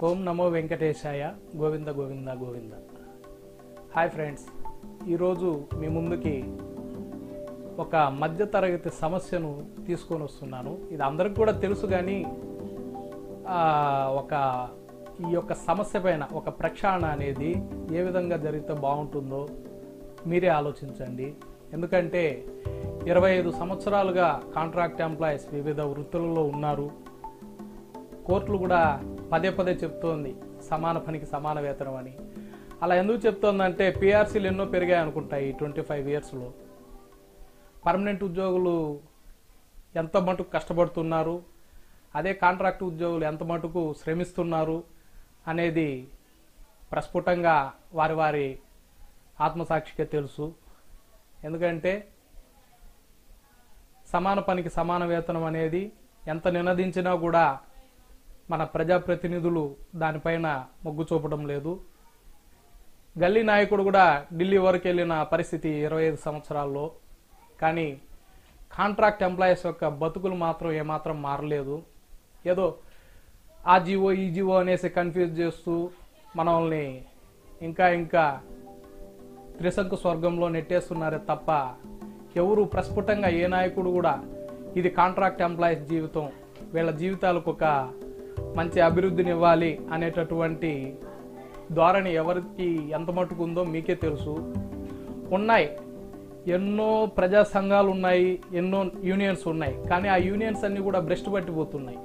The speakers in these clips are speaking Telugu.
ఓం నమో వెంకటేశాయ. గోవింద గోవింద గోవింద. హాయ్ ఫ్రెండ్స్, ఈరోజు మీ ముందుకి ఒక మధ్యతరగతి సమస్యను తీసుకొని వస్తున్నాను. ఇది అందరికి కూడా తెలుసు, కానీ ఈ యొక్క సమస్య పైన ఒక ప్రక్షాళన అనేది ఏ విధంగా జరిగితే బాగుంటుందో మీరే ఆలోచించండి. ఎందుకంటే 25 సంవత్సరాలుగా కాంట్రాక్ట్ ఎంప్లాయీస్ వివిధ వృత్తులలో ఉన్నారు. కోర్టులు కూడా పదే పదే చెప్తోంది సమాన పనికి సమాన వేతనం అని. అలా ఎందుకు చెప్తోందంటే పిఆర్సీలు ఎన్నో పెరిగాయి అనుకుంటాయి 25 ఇయర్స్లో. పర్మనెంట్ ఉద్యోగులు ఎంత మటుకు కష్టపడుతున్నారు, అదే కాంట్రాక్ట్ ఉద్యోగులు ఎంత మటుకు శ్రమిస్తున్నారు అనేది ప్రస్ఫుటంగా వారి వారి ఆత్మసాక్షికే తెలుసు. ఎందుకంటే సమాన పనికి సమాన వేతనం అనేది ఎంత నినదించినా కూడా మన ప్రజాప్రతినిధులు దానిపైన మొగ్గు చూపడం లేదు. గల్లీ నాయకుడు కూడా ఢిల్లీ వరకు వెళ్ళిన పరిస్థితి 25 సంవత్సరాల్లో. కానీ కాంట్రాక్ట్ ఎంప్లాయీస్ యొక్క బతుకులు మాత్రం ఏమాత్రం మారలేదు. ఏదో ఆ జీవో ఈ జీవో అనేసి కన్ఫ్యూజ్ చేస్తూ మనల్ని ఇంకా త్రిశంకు స్వర్గంలో నెట్టేస్తున్నారే తప్ప ఎవరు ప్రస్ఫుటంగా ఏ నాయకుడు కూడా ఇది కాంట్రాక్ట్ ఎంప్లాయీస్ జీవితం, వీళ్ళ జీవితాలకు ఒక మంచి అభివృద్ధిని ఇవ్వాలి అనేటటువంటి ధోరణి ఎవరికి ఎంత మటుకు ఉందో మీకే తెలుసు. ఉన్నాయి, ఎన్నో ప్రజా సంఘాలు ఉన్నాయి, ఎన్నో యూనియన్స్ ఉన్నాయి. కానీ ఆ యూనియన్స్ అన్ని కూడా భ్రష్టు పట్టిపోతున్నాయి.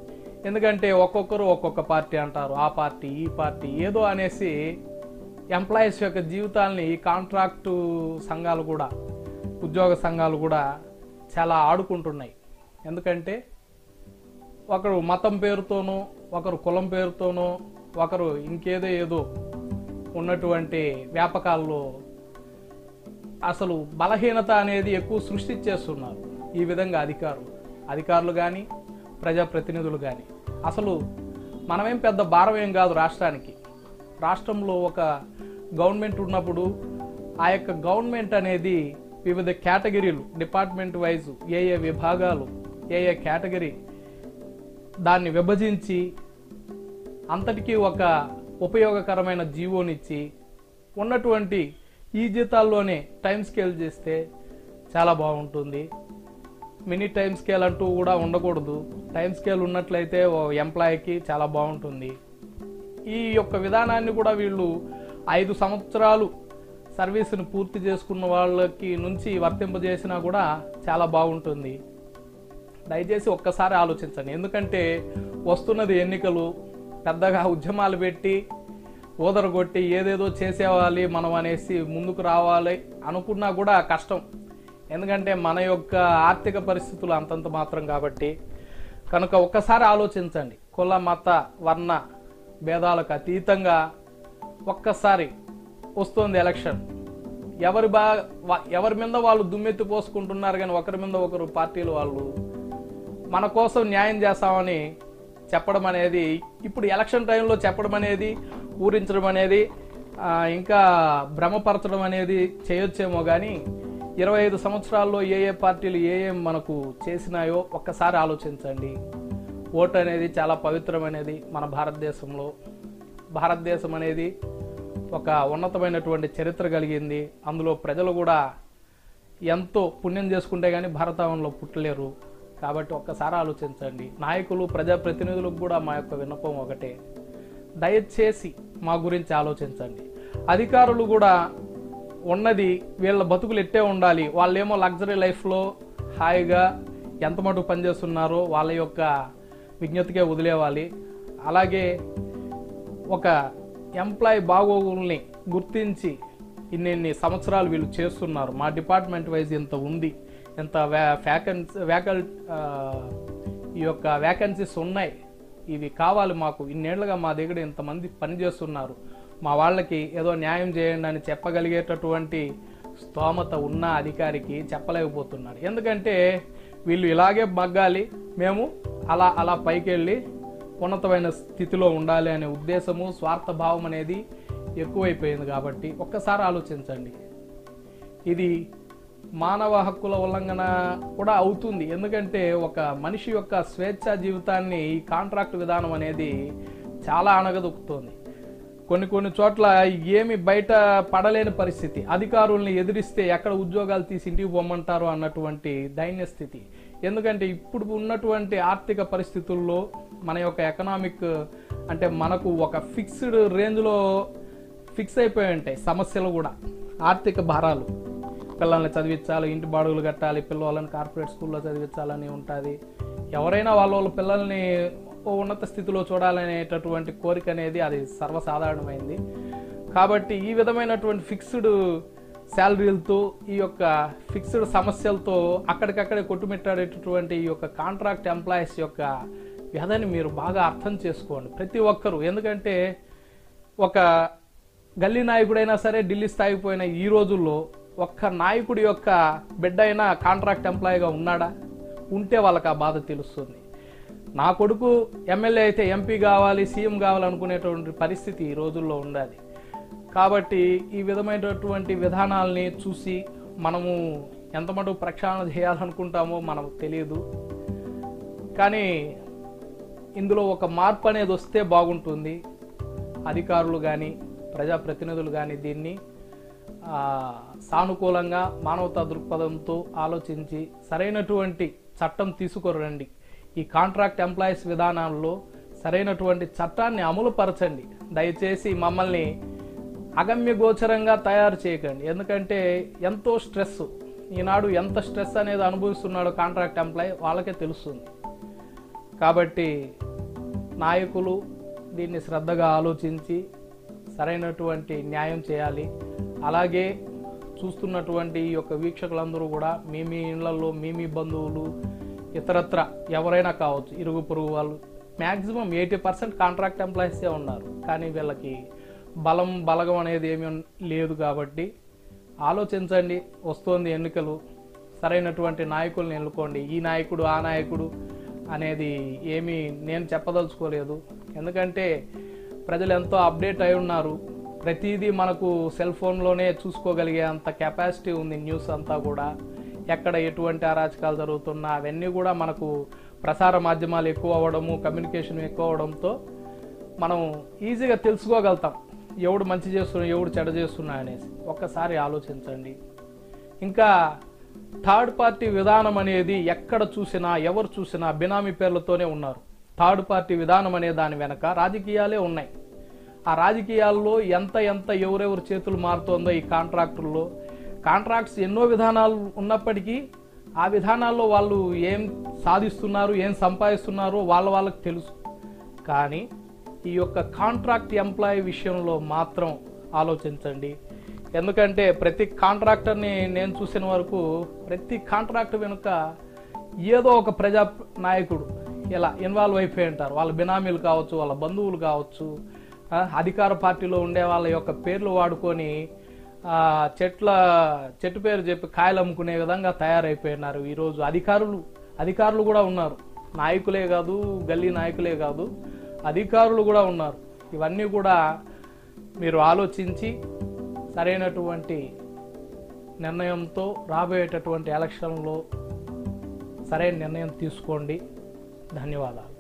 ఎందుకంటే ఒక్కొక్కరు ఒక్కొక్క పార్టీ అంటారు, ఆ పార్టీ ఈ పార్టీ ఏదో అనేసి ఎంప్లాయీస్ యొక్క జీవితాలని కాంట్రాక్టు సంఘాలు కూడా, ఉద్యోగ సంఘాలు కూడా చాలా ఆడుకుంటున్నాయి. ఎందుకంటే ఒకరు మతం పేరుతోనో, ఒకరు కులం పేరుతోనో, ఒకరు ఇంకేదో ఉన్నటువంటి వ్యాపకాల్లో అసలు బలహీనత అనేది ఎక్కువ సృష్టించేస్తున్నారు. ఈ విధంగా అధికారులు కానీ ప్రజాప్రతినిధులు కానీ. అసలు మనమేం పెద్ద భారం ఏం కాదు రాష్ట్రానికి. రాష్ట్రంలో ఒక గవర్నమెంట్ ఉన్నప్పుడు ఆ యొక్క గవర్నమెంట్ అనేది వివిధ కేటగిరీలు, డిపార్ట్మెంట్ వైజ్ ఏ విభాగాలు, ఏ కేటగిరీ దాన్ని విభజించి అంతటికీ ఒక ఉపయోగకరమైన జీవోనిచ్చి ఉన్నటువంటి ఈ జీతాల్లోనే టైం స్కేల్ చేస్తే చాలా బాగుంటుంది. మినీ టైం స్కేల్ అంటూ కూడా ఉండకూడదు. టైం స్కేల్ ఉన్నట్లయితే ఓ ఎంప్లాయీకి చాలా బాగుంటుంది. ఈ యొక్క విధానాన్ని కూడా వీళ్ళు 5 సంవత్సరాలు సర్వీసును పూర్తి చేసుకున్న వాళ్ళకి నుంచి వర్తింపజేసినా కూడా చాలా బాగుంటుంది. దయచేసి ఒక్కసారి ఆలోచించండి. ఎందుకంటే వస్తున్నది ఎన్నికలు. పెద్దగా ఉద్యమాలు పెట్టి ఊదరగొట్టి ఏదేదో చేసేవాలి మనం అనేసి ముందుకు రావాలి అనుకున్నా కూడా కష్టం. ఎందుకంటే మన యొక్క ఆర్థిక పరిస్థితులు అంతంత మాత్రం కాబట్టి. కనుక ఒక్కసారి ఆలోచించండి. కుల మత వర్ణ భేదాలకు అతీతంగా ఒక్కసారి వస్తుంది ఎలక్షన్. ఎవరి మీద వాళ్ళు దుమ్మెత్తి పోసుకుంటున్నారు, కానీ ఒకరి మీద ఒకరు పార్టీలు వాళ్ళు మన కోసం న్యాయం చేస్తామని చెప్పడం అనేది, ఇప్పుడు ఎలక్షన్ టైంలో చెప్పడం అనేది, ఊరించడం అనేది, ఇంకా భ్రమపరచడం అనేది చేయొచ్చేమో. కానీ 25 సంవత్సరాల్లో ఏ పార్టీలు మనకు చేసినాయో ఒక్కసారి ఆలోచించండి. ఓటు అనేది చాలా పవిత్రమైనది మన భారతదేశంలో. భారతదేశం అనేది ఒక ఉన్నతమైనటువంటి చరిత్ర కలిగింది. అందులో ప్రజలు కూడా ఎంతో పుణ్యం చేసుకుంటే కానీ భారతావనంలో పుట్టలేరు. కాబట్టి ఒక్కసారి ఆలోచించండి. నాయకులు ప్రజాప్రతినిధులకు కూడా మా యొక్క విన్నపం ఒకటే, దయచేసి మా గురించి ఆలోచించండి. అధికారులు కూడా ఉన్నది వీళ్ళ బతుకులు ఎట్టే ఉండాలి. వాళ్ళేమో లగ్జరీ లైఫ్లో హాయిగా ఎంత మటుకు పనిచేస్తున్నారో వాళ్ళ యొక్క విజ్ఞతకే వదిలేవాలి. అలాగే ఒక ఎంప్లాయీ బాగోగుల్ని గుర్తించి ఇన్ని సంవత్సరాలు వీళ్ళు చేస్తున్నారు, మా డిపార్ట్మెంట్ వైజ్ ఇంత ఉంది, ఇంత ఈ యొక్క వ్యాకెన్సీస్ ఉన్నాయి, ఇవి కావాలి మాకు, ఇన్నేళ్లుగా మా దగ్గర ఇంతమంది పనిచేస్తున్నారు, మా వాళ్ళకి ఏదో న్యాయం చేయండి అని చెప్పగలిగేటటువంటి స్తోమత ఉన్న అధికారికి చెప్పలేకపోతున్నారు. ఎందుకంటే వీళ్ళు ఇలాగే మగ్గాలి, మేము అలా పైకి వెళ్ళి ఉన్నతమైన స్థితిలో ఉండాలి అనే ఉద్దేశము, స్వార్థభావం అనేది ఎక్కువైపోయింది. కాబట్టి ఒక్కసారి ఆలోచించండి. ఇది మానవ హక్కుల ఉల్లంఘన కూడా అవుతుంది. ఎందుకంటే ఒక మనిషి యొక్క స్వేచ్ఛా జీవితాన్ని ఈ కాంట్రాక్ట్ విధానం అనేది చాలా అణగదొక్కుతోంది. కొన్ని చోట్ల ఏమి బయట పడలేని పరిస్థితి, అధికారుల్ని ఎదిరిస్తే ఎక్కడ ఉద్యోగాలు తీసి ఇంటికి పొమ్మంటారు అన్నటువంటి దైన్య స్థితి. ఎందుకంటే ఇప్పుడు ఉన్నటువంటి ఆర్థిక పరిస్థితుల్లో మన యొక్క ఎకనామిక్ అంటే మనకు ఒక ఫిక్స్డ్ రేంజ్లో ఫిక్స్ అయిపోయి ఉంటాయి సమస్యలు కూడా. ఆర్థిక భారాలు, పిల్లల్ని చదివించాలి, ఇంటి బాడుగులు కట్టాలి, పిల్లలని కార్పొరేట్ స్కూల్లో చదివించాలని ఉంటుంది. ఎవరైనా వాళ్ళ పిల్లల్ని ఉన్నత స్థితిలో చూడాలనేటటువంటి కోరిక అనేది అది సర్వసాధారణమైంది. కాబట్టి ఈ విధమైనటువంటి ఫిక్స్డ్ శాలరీలతో, ఈ యొక్క ఫిక్స్డ్ సమస్యలతో అక్కడికక్కడే కొట్టుమిట్టాడేటటువంటి ఈ యొక్క కాంట్రాక్ట్ ఎంప్లాయీస్ యొక్క వ్యధని మీరు బాగా అర్థం చేసుకోండి ప్రతి ఒక్కరూ. ఎందుకంటే ఒక గల్లీ నాయకుడైనా సరే ఢిల్లీ స్థాయికి పోయిన ఈ రోజుల్లో ఒక్క నాయకుడి యొక్క బిడ్డ అయినా కాంట్రాక్ట్ ఎంప్లాయీగా ఉన్నాడా? ఉంటే వాళ్ళకి ఆ బాధ తెలుస్తుంది. నా కొడుకు ఎమ్మెల్యే అయితే ఎంపీ కావాలి, సీఎం కావాలనుకునేటువంటి పరిస్థితి ఈ రోజుల్లో ఉండాలి. కాబట్టి ఈ విధమైనటువంటి విధానాలని చూసి మనము ఎంత మటుకు ప్రక్షాళన చేయాలనుకుంటామో మనకు తెలియదు. కానీ ఇందులో ఒక మార్పు అనేది వస్తే బాగుంటుంది. అధికారులు కానీ ప్రజాప్రతినిధులు కానీ దీన్ని సానుకూలంగా మానవతా దృక్పథంతో ఆలోచించి సరైనటువంటి చట్టం తీసుకురండి. ఈ కాంట్రాక్ట్ ఎంప్లాయీస్ విధానాల్లో సరైనటువంటి చట్టాన్ని అమలు పరచండి. దయచేసి మమ్మల్ని అగమ్య గోచరంగా తయారు చేయకండి. ఎందుకంటే ఎంతో స్ట్రెస్, ఈనాడు ఎంత స్ట్రెస్ అనేది అనుభవిస్తున్నాడో కాంట్రాక్ట్ ఎంప్లాయీ వాళ్ళకే తెలుస్తుంది. కాబట్టి నాయకులు దీన్ని శ్రద్ధగా ఆలోచించి సరైనటువంటి న్యాయం చేయాలి. అలాగే చూస్తున్నటువంటి ఈ యొక్క వీక్షకులందరూ కూడా మీ ఇళ్లలో మీ బంధువులు ఇతరత్ర ఎవరైనా కావచ్చు, ఇరుగు పొరుగు వాళ్ళు, మ్యాక్సిమం 80% కాంట్రాక్ట్ ఎంప్లాయీసే ఉన్నారు. కానీ వీళ్ళకి బలగం అనేది ఏమీ లేదు. కాబట్టి ఆలోచించండి. వస్తోంది ఎన్నికలు, సరైనటువంటి నాయకుల్ని ఎన్నుకోండి. ఈ నాయకుడు ఆ నాయకుడు అనేది ఏమీ నేను చెప్పదలుచుకోలేదు. ఎందుకంటే ప్రజలు ఎంతో అప్డేట్ అయి ఉన్నారు. ప్రతిదీ మనకు సెల్ ఫోన్లోనే చూసుకోగలిగే అంత కెపాసిటీ ఉంది. న్యూస్ అంతా కూడా ఎక్కడ ఎటువంటి అరాచకాలు జరుగుతున్నా అవన్నీ కూడా మనకు ప్రసార మాధ్యమాలు ఎక్కువ అవ్వడము, కమ్యూనికేషన్ ఎక్కువ అవడంతో మనం ఈజీగా తెలుసుకోగలుగుతాం ఎవడు మంచి చేస్తున్నా ఎవడు చెడ చేస్తున్నా అనేసి. ఒక్కసారి ఆలోచించండి. ఇంకా థర్డ్ పార్టీ విధానం అనేది ఎక్కడ చూసినా ఎవరు చూసినా బినామీ పేర్లతోనే ఉన్నారు. థర్డ్ పార్టీ విధానం అనే దాని వెనక రాజకీయాలే ఉన్నాయి. ఆ రాజకీయాల్లో ఎంత ఎవరెవరు చేతులు మారుతోందో ఈ కాంట్రాక్టుల్లో, కాంట్రాక్ట్స్ ఎన్నో విధానాలు ఉన్నప్పటికీ ఆ విధానాల్లో వాళ్ళు ఏం సాధిస్తున్నారు, ఏం సంపాదిస్తున్నారో వాళ్ళకి తెలుసు. కానీ ఈ యొక్క కాంట్రాక్ట్ ఎంప్లాయీ విషయంలో మాత్రం ఆలోచించండి. ఎందుకంటే ప్రతి కాంట్రాక్టర్ని నేను చూసిన వరకు ప్రతి కాంట్రాక్ట్ వెనుక ఏదో ఒక ప్రజా నాయకుడు ఇలా ఇన్వాల్వ్ అయిపోయి ఉంటారు. వాళ్ళ బినామీలు కావచ్చు, వాళ్ళ బంధువులు కావచ్చు, అధికార పార్టీలో ఉండే వాళ్ళ యొక్క పేర్లు వాడుకొని చెట్టు పేరు చెప్పి కాయలు అమ్ముకునే విధంగా తయారైపోయినారు. ఈరోజు అధికారులు కూడా ఉన్నారు. నాయకులే కాదు, గల్లీ నాయకులే కాదు, అధికారులు కూడా ఉన్నారు. ఇవన్నీ కూడా మీరు ఆలోచించి సరైనటువంటి నిర్ణయంతో రాబోయేటటువంటి ఎలక్షన్లో సరైన నిర్ణయం తీసుకోండి. ధన్యవాదాలు.